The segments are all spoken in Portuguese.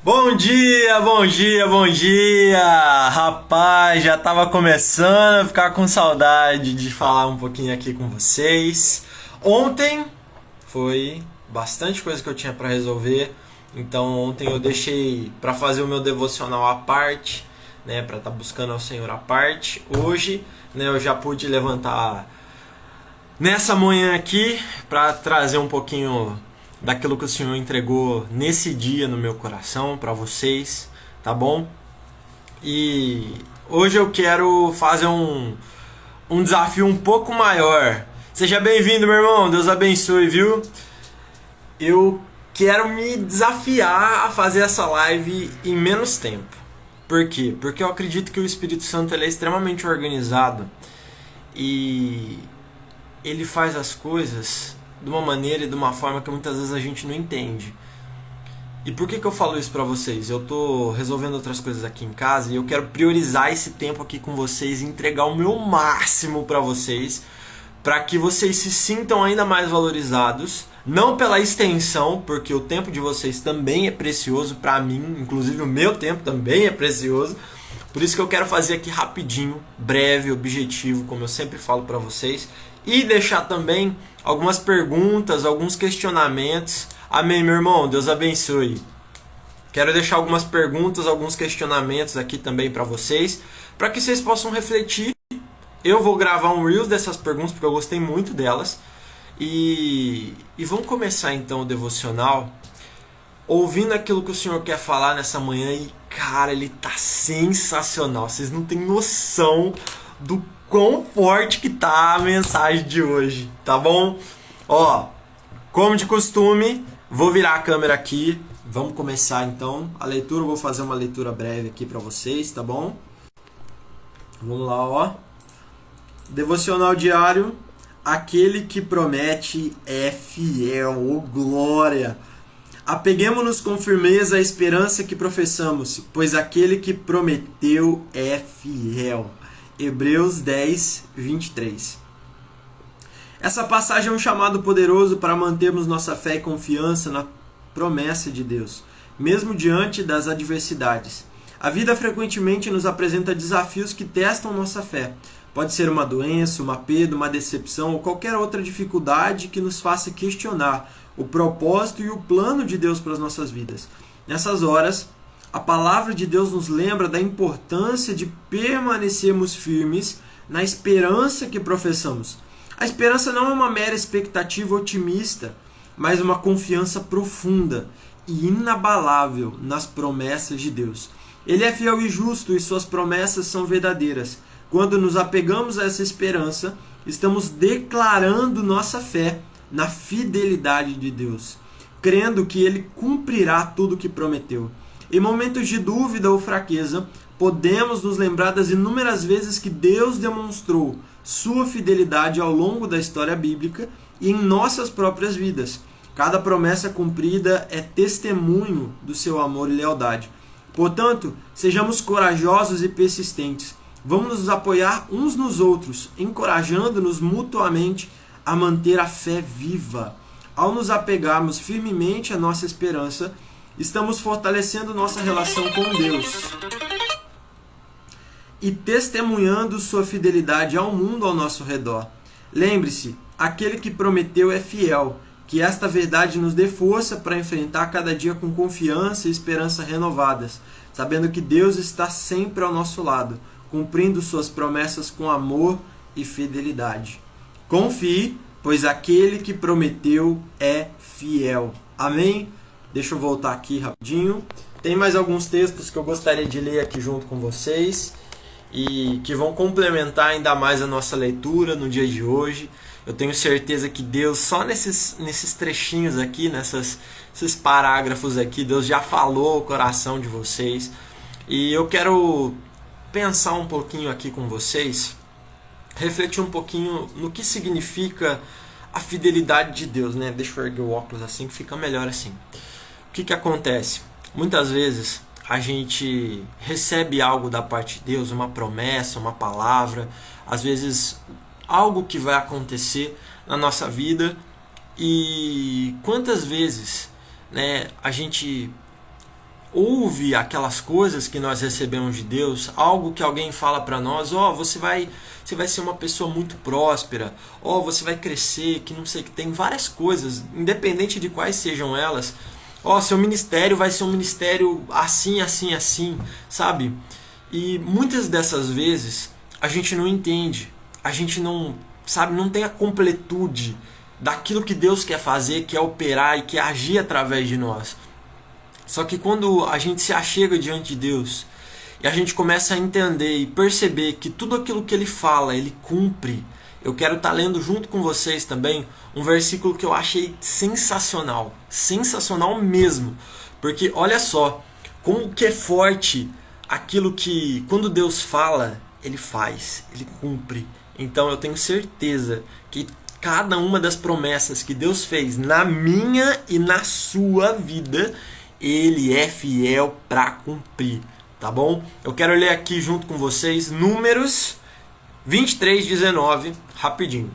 Bom dia, bom dia, bom dia! Rapaz, já tava começando a ficar com saudade de falar um pouquinho aqui com vocês. Ontem foi bastante coisa que eu tinha para resolver, então ontem eu deixei para fazer o meu devocional à parte, né, para estar buscando ao Senhor à parte. Hoje, né, eu já pude levantar nessa manhã aqui para trazer um pouquinho daquilo que o Senhor entregou nesse dia no meu coração para vocês, tá bom? E hoje eu quero fazer um desafio um pouco maior. Seja bem-vindo, meu irmão, Deus abençoe, viu? Eu quero me desafiar a fazer essa live em menos tempo. Por quê? Porque eu acredito que o Espírito Santo ele é extremamente organizado e ele faz as coisas de uma maneira e de uma forma que muitas vezes a gente não entende. E por que eu falo isso pra vocês? Eu tô resolvendo outras coisas aqui em casa e eu quero priorizar esse tempo aqui com vocês e entregar o meu máximo pra vocês, para que vocês se sintam ainda mais valorizados, não pela extensão, porque o tempo de vocês também é precioso pra mim, inclusive o meu tempo também é precioso. Por isso que eu quero fazer aqui rapidinho, breve, objetivo, como eu sempre falo pra vocês, e deixar também algumas perguntas, alguns questionamentos. Amém, meu irmão? Deus abençoe. Quero deixar algumas perguntas, alguns questionamentos aqui também para vocês, para que vocês possam refletir. Eu vou gravar um Reels dessas perguntas, porque eu gostei muito delas. E vamos começar então o devocional, ouvindo aquilo que o Senhor quer falar nessa manhã. E, cara, ele tá sensacional. Vocês não têm noção do quão forte que tá a mensagem de hoje, tá bom? Ó, como de costume, vou virar a câmera aqui. Vamos começar então a leitura. Eu vou fazer uma leitura breve aqui para vocês, tá bom? Vamos lá, ó. Devocional diário. Aquele que promete é fiel. Ô glória! Apeguemo-nos com firmeza à esperança que professamos, pois aquele que prometeu é fiel. Hebreus 10, 23. Essa passagem é um chamado poderoso para mantermos nossa fé e confiança na promessa de Deus, mesmo diante das adversidades. A vida frequentemente nos apresenta desafios que testam nossa fé. Pode ser uma doença, uma perda, uma decepção ou qualquer outra dificuldade que nos faça questionar o propósito e o plano de Deus para as nossas vidas. Nessas horas, a palavra de Deus nos lembra da importância de permanecermos firmes na esperança que professamos. A esperança não é uma mera expectativa otimista, mas uma confiança profunda e inabalável nas promessas de Deus. Ele é fiel e justo e suas promessas são verdadeiras. Quando nos apegamos a essa esperança, estamos declarando nossa fé na fidelidade de Deus, crendo que Ele cumprirá tudo o que prometeu. Em momentos de dúvida ou fraqueza, podemos nos lembrar das inúmeras vezes que Deus demonstrou sua fidelidade ao longo da história bíblica e em nossas próprias vidas. Cada promessa cumprida é testemunho do seu amor e lealdade. Portanto, sejamos corajosos e persistentes. Vamos nos apoiar uns nos outros, encorajando-nos mutuamente a manter a fé viva. Ao nos apegarmos firmemente à nossa esperança, estamos fortalecendo nossa relação com Deus e testemunhando sua fidelidade ao mundo ao nosso redor. Lembre-se, aquele que prometeu é fiel. Que esta verdade nos dê força para enfrentar cada dia com confiança e esperança renovadas, sabendo que Deus está sempre ao nosso lado, cumprindo suas promessas com amor e fidelidade. Confie, pois aquele que prometeu é fiel. Amém? Deixa eu voltar aqui rapidinho. Tem mais alguns textos que eu gostaria de ler aqui junto com vocês e que vão complementar ainda mais a nossa leitura no dia de hoje. Eu tenho certeza que Deus, só nesses trechinhos aqui, nesses parágrafos aqui, Deus já falou o coração de vocês. E eu quero pensar um pouquinho aqui com vocês, refletir um pouquinho no que significa a fidelidade de Deus, né? Deixa eu erguer o óculos assim que fica melhor assim. O que acontece? Muitas vezes a gente recebe algo da parte de Deus, uma promessa, uma palavra, às vezes algo que vai acontecer na nossa vida, e quantas vezes, né, a gente ouve aquelas coisas que nós recebemos de Deus, algo que alguém fala para nós, você vai ser uma pessoa muito próspera, você vai crescer, que não sei, que tem várias coisas, independente de quais sejam elas. Seu ministério vai ser um ministério assim, assim, assim, sabe? E muitas dessas vezes a gente não entende, a gente não, sabe, não tem a completude daquilo que Deus quer fazer, quer operar e quer agir através de nós. Só que quando a gente se achega diante de Deus e a gente começa a entender e perceber que tudo aquilo que Ele fala, Ele cumpre. Eu quero estar lendo junto com vocês também um versículo que eu achei sensacional. Sensacional mesmo. Porque olha só, como que é forte aquilo que quando Deus fala, Ele faz, Ele cumpre. Então eu tenho certeza que cada uma das promessas que Deus fez na minha e na sua vida, Ele é fiel para cumprir, tá bom? Eu quero ler aqui junto com vocês Números 23:19, rapidinho.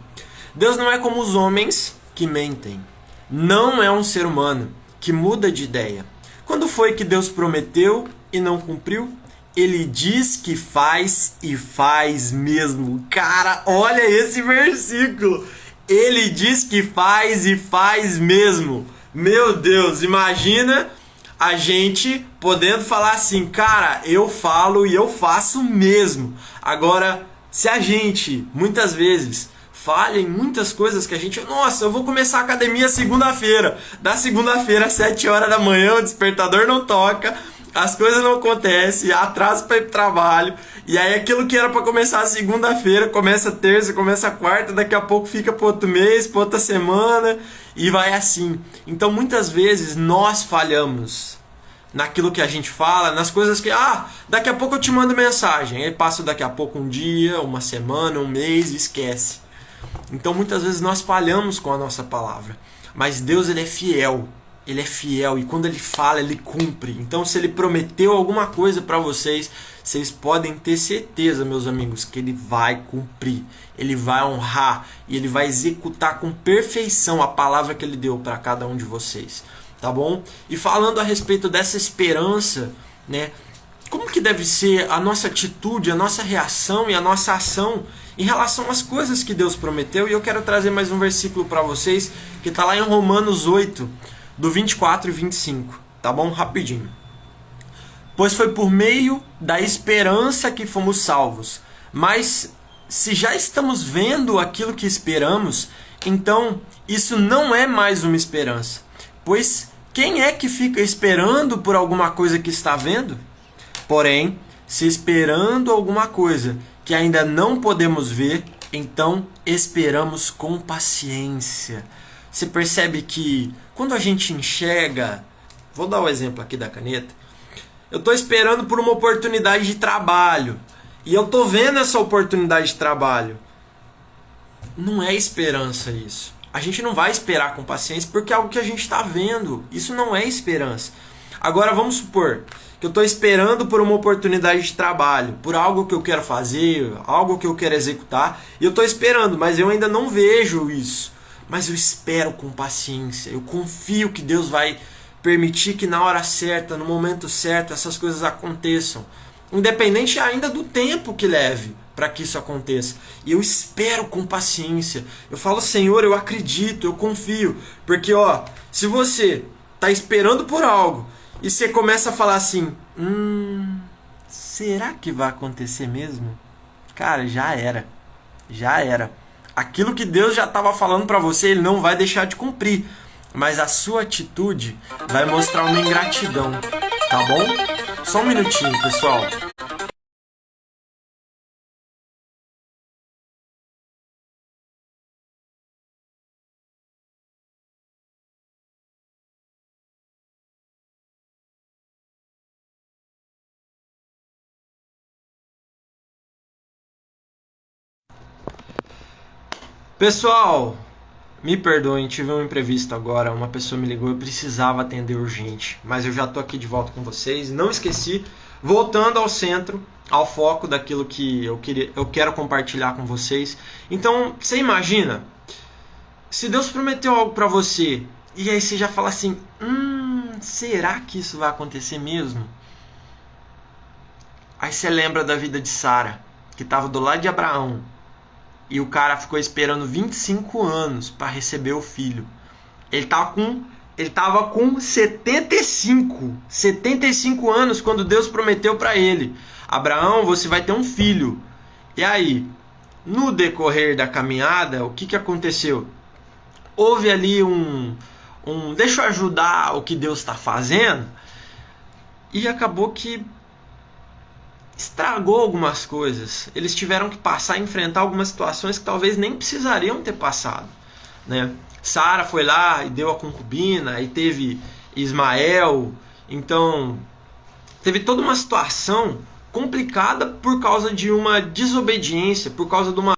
Deus não é como os homens que mentem. Não é um ser humano que muda de ideia. Quando foi que Deus prometeu e não cumpriu? Ele diz que faz e faz mesmo. Cara, olha esse versículo. Ele diz que faz e faz mesmo. Meu Deus, imagina a gente podendo falar assim, cara, eu falo e eu faço mesmo. Agora, se a gente, muitas vezes, falha em muitas coisas que a gente... Nossa, eu vou começar a academia segunda-feira. Da segunda-feira, às 7 horas da manhã, o despertador não toca, as coisas não acontecem, atraso para ir pro trabalho. E aí aquilo que era para começar a segunda-feira, começa a terça, começa a quarta, daqui a pouco fica para outro mês, para outra semana, e vai assim. Então, muitas vezes, nós falhamos naquilo que a gente fala, nas coisas que, daqui a pouco eu te mando mensagem. Aí passa daqui a pouco um dia, uma semana, um mês e esquece. Então muitas vezes nós falhamos com a nossa palavra. Mas Deus, Ele é fiel. Ele é fiel e quando Ele fala, Ele cumpre. Então se Ele prometeu alguma coisa para vocês, vocês podem ter certeza, meus amigos, que Ele vai cumprir. Ele vai honrar e Ele vai executar com perfeição a palavra que Ele deu para cada um de vocês. Tá bom? E falando a respeito dessa esperança, né? Como que deve ser a nossa atitude, a nossa reação e a nossa ação em relação às coisas que Deus prometeu? E eu quero trazer mais um versículo para vocês, que está lá em Romanos 8, do 24 e 25. Tá bom? Rapidinho. Pois foi por meio da esperança que fomos salvos. Mas se já estamos vendo aquilo que esperamos, então isso não é mais uma esperança. Pois quem é que fica esperando por alguma coisa que está vendo? Porém, se esperando alguma coisa que ainda não podemos ver, então esperamos com paciência. Você percebe que quando a gente enxerga, vou dar o exemplo aqui da caneta, eu estou esperando por uma oportunidade de trabalho e eu estou vendo essa oportunidade de trabalho. Não é esperança isso. A gente não vai esperar com paciência porque é algo que a gente está vendo. Isso não é esperança. Agora vamos supor que eu estou esperando por uma oportunidade de trabalho, por algo que eu quero fazer, algo que eu quero executar, e eu estou esperando, mas eu ainda não vejo isso. Mas eu espero com paciência, eu confio que Deus vai permitir que na hora certa, no momento certo, essas coisas aconteçam. Independente ainda do tempo que leve para que isso aconteça. E eu espero com paciência. Eu falo, Senhor, eu acredito, eu confio. Porque, se você está esperando por algo e você começa a falar assim, será que vai acontecer mesmo? Cara, já era. Já era. Aquilo que Deus já estava falando para você, Ele não vai deixar de cumprir. Mas a sua atitude vai mostrar uma ingratidão. Tá bom? Só um minutinho, pessoal. Pessoal, me perdoem, tive um imprevisto agora, uma pessoa me ligou, eu precisava atender urgente, mas eu já tô aqui de volta com vocês, não esqueci, voltando ao centro, ao foco daquilo que eu quero compartilhar com vocês. Então, você imagina, se Deus prometeu algo para você, e aí você já fala assim, pensando, será que isso vai acontecer mesmo? Aí você lembra da vida de Sara, que estava do lado de Abraão, e o cara ficou esperando 25 anos para receber o filho. Ele tava com 75 anos quando Deus prometeu para ele: Abraão, você vai ter um filho. E aí, no decorrer da caminhada, o que aconteceu? Houve ali deixa eu ajudar o que Deus está fazendo, e acabou que estragou algumas coisas. Eles tiveram que passar a enfrentar algumas situações que talvez nem precisariam ter passado, né? Sara foi lá e deu a concubina, e teve Ismael. Então teve toda uma situação complicada por causa de uma desobediência, por causa de uma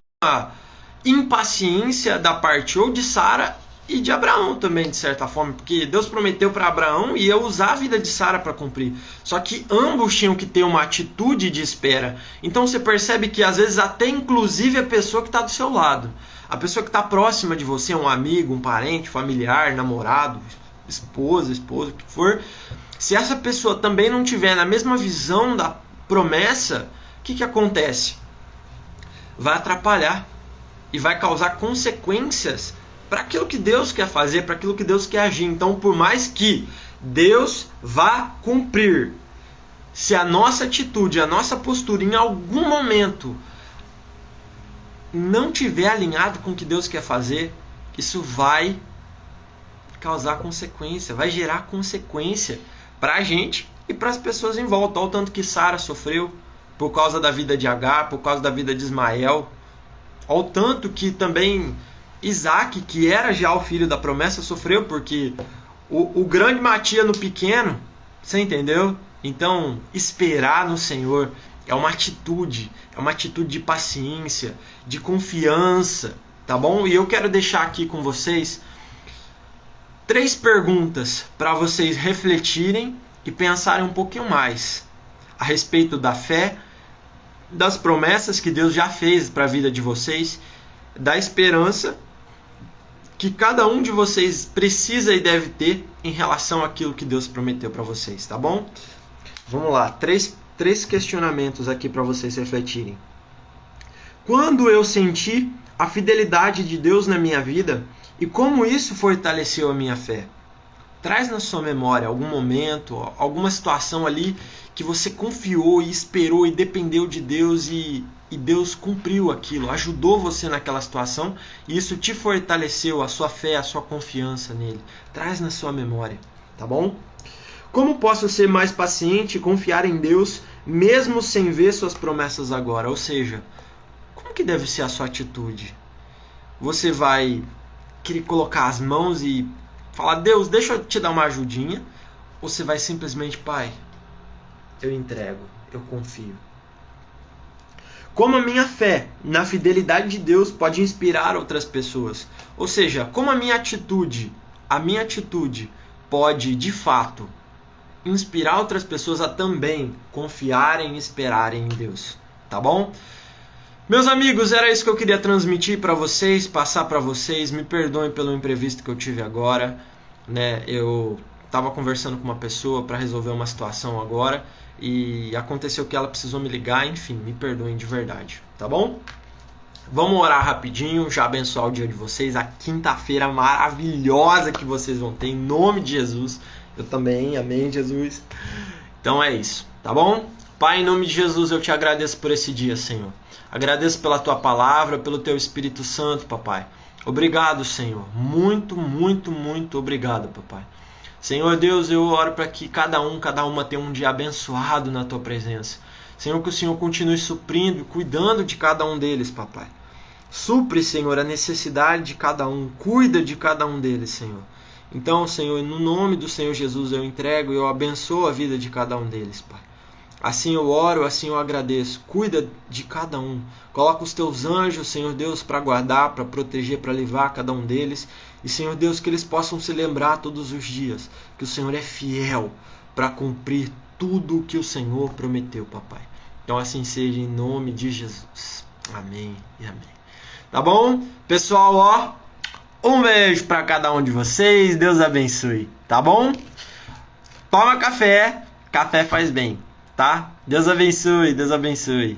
impaciência da parte ou de Sara e de Abraão também, de certa forma, porque Deus prometeu para Abraão e ia usar a vida de Sara para cumprir. Só que ambos tinham que ter uma atitude de espera. Então você percebe que às vezes até inclusive a pessoa que está do seu lado, a pessoa que está próxima de você, um amigo, um parente, familiar, namorado, esposa, o que for, se essa pessoa também não tiver na mesma visão da promessa, o que acontece? Vai atrapalhar e vai causar consequências para aquilo que Deus quer fazer, para aquilo que Deus quer agir. Então, por mais que Deus vá cumprir, se a nossa atitude, a nossa postura em algum momento não tiver alinhado com o que Deus quer fazer, isso vai causar consequência, vai gerar consequência para a gente e para as pessoas em volta. Olha o tanto que Sara sofreu por causa da vida de Agar, por causa da vida de Ismael. Olha o tanto que também Isaac, que era já o filho da promessa, sofreu, porque o grande matia no pequeno, você entendeu? Então, esperar no Senhor é uma atitude de paciência, de confiança, tá bom? E eu quero deixar aqui com vocês 3 perguntas para vocês refletirem e pensarem um pouquinho mais a respeito da fé, das promessas que Deus já fez para a vida de vocês, da esperança que cada um de vocês precisa e deve ter em relação àquilo que Deus prometeu para vocês, tá bom? Vamos lá, três questionamentos aqui para vocês refletirem. Quando eu senti a fidelidade de Deus na minha vida e como isso fortaleceu a minha fé? Traz na sua memória algum momento, alguma situação ali que você confiou e esperou e dependeu de Deus e Deus cumpriu aquilo, ajudou você naquela situação e isso te fortaleceu, a sua fé, a sua confiança nele. Traz na sua memória, tá bom? Como posso ser mais paciente e confiar em Deus mesmo sem ver suas promessas agora? Ou seja, como que deve ser a sua atitude? Você vai querer colocar as mãos e falar: Deus, deixa eu te dar uma ajudinha? Ou você vai simplesmente: Pai, eu entrego, eu confio. Como a minha fé na fidelidade de Deus pode inspirar outras pessoas? Ou seja, como a minha atitude pode, de fato, inspirar outras pessoas a também confiarem e esperarem em Deus. Tá bom? Meus amigos, era isso que eu queria transmitir para vocês, passar para vocês. Me perdoem pelo imprevisto que eu tive agora, né? Eu estava conversando com uma pessoa para resolver uma situação agora e aconteceu que ela precisou me ligar. Enfim, me perdoem de verdade, tá bom? Vamos orar rapidinho, já abençoar o dia de vocês, a quinta-feira maravilhosa que vocês vão ter, em nome de Jesus. Eu também, amém, Jesus. Então é isso, tá bom? Pai, em nome de Jesus, eu te agradeço por esse dia, Senhor. Agradeço pela tua palavra, pelo teu Espírito Santo, papai. Obrigado, Senhor. Muito, muito, muito obrigado, papai. Senhor Deus, eu oro para que cada uma tenha um dia abençoado na tua presença. Senhor, que o Senhor continue suprindo, cuidando de cada um deles, papai. Supre, Senhor, a necessidade de cada um. Cuida de cada um deles, Senhor. Então, Senhor, no nome do Senhor Jesus eu entrego e eu abençoo a vida de cada um deles, Pai. Assim eu oro, assim eu agradeço. Cuida de cada um. Coloca os teus anjos, Senhor Deus, para guardar, para proteger, para livrar cada um deles. E, Senhor Deus, que eles possam se lembrar todos os dias que o Senhor é fiel para cumprir tudo o que o Senhor prometeu, papai. Então assim seja em nome de Jesus. Amém e amém. Tá bom? Pessoal, ó, um beijo para cada um de vocês. Deus abençoe. Tá bom? toma café, café faz bem, tá? Deus abençoe, Deus abençoe.